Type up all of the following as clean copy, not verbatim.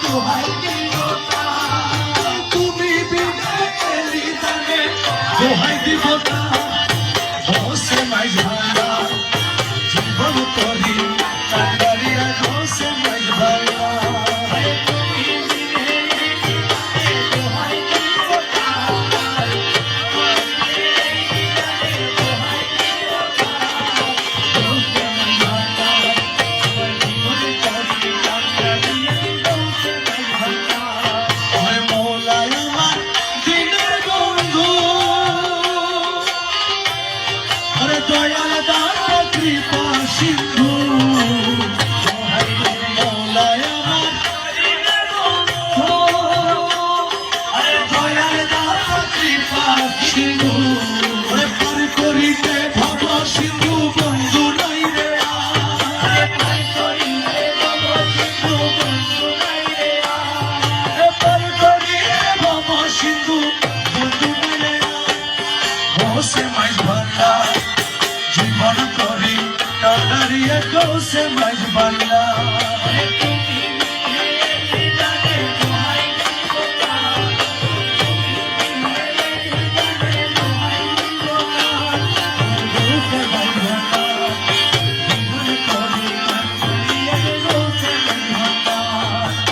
দোহাই দিব তুমি বিনা এলি জানে দোহাই দিব না ঘোষে মাইজ ভান্ডা জীবন করি কান্ডারিয়া ঘোষে মাইজ ভান্ডা দয়াল দাতা কৃপা সিন্ধু মৌলায় আমার দয়াল দাতা কৃপা সিন্ধু পার করিতে ভব সিন্ধু বন্ধু নাই রে পার করিতে ভব সিন্ধু বন্ধু নাই রে পার করিতে ভব সিন্ধু বন্ধু নাই রে ঘোষে মাইজ ভান্ডা জীবন করি কান্ডারিয়া ঘোষে মাইজ ভান্ডা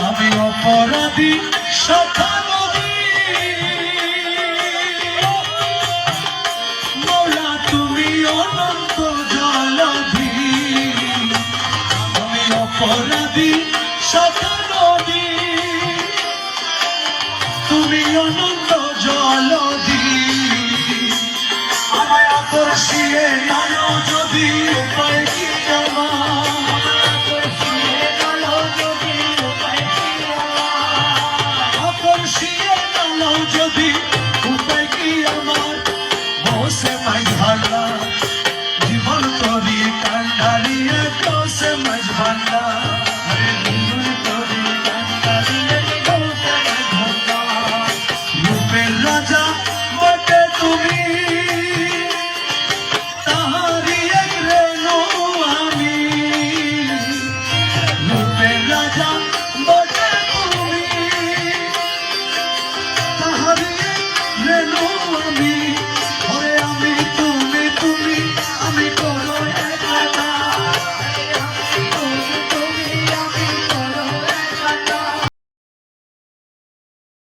আমি অপরাধী সখা নদী মৌলা তুমি অনন্ত জলধি আমি অপরাধী সখা নদী তুমি অনন্ত জলধি আমায় আকর্ষিয়ে নাও যদি উপায় কি আকর্ষিয়ে নাও যদি উপায় কি আমার ঘোষে মাইজ ভান্ডা জীবন করি কান্ডারিয়া ঘোষে মাইজ ভান্ডা রূপের রাজা বটে তুমি তাহারি এক রেণু আমি রূপের রাজা বটে তুমি তাহারি এক রেণু আমি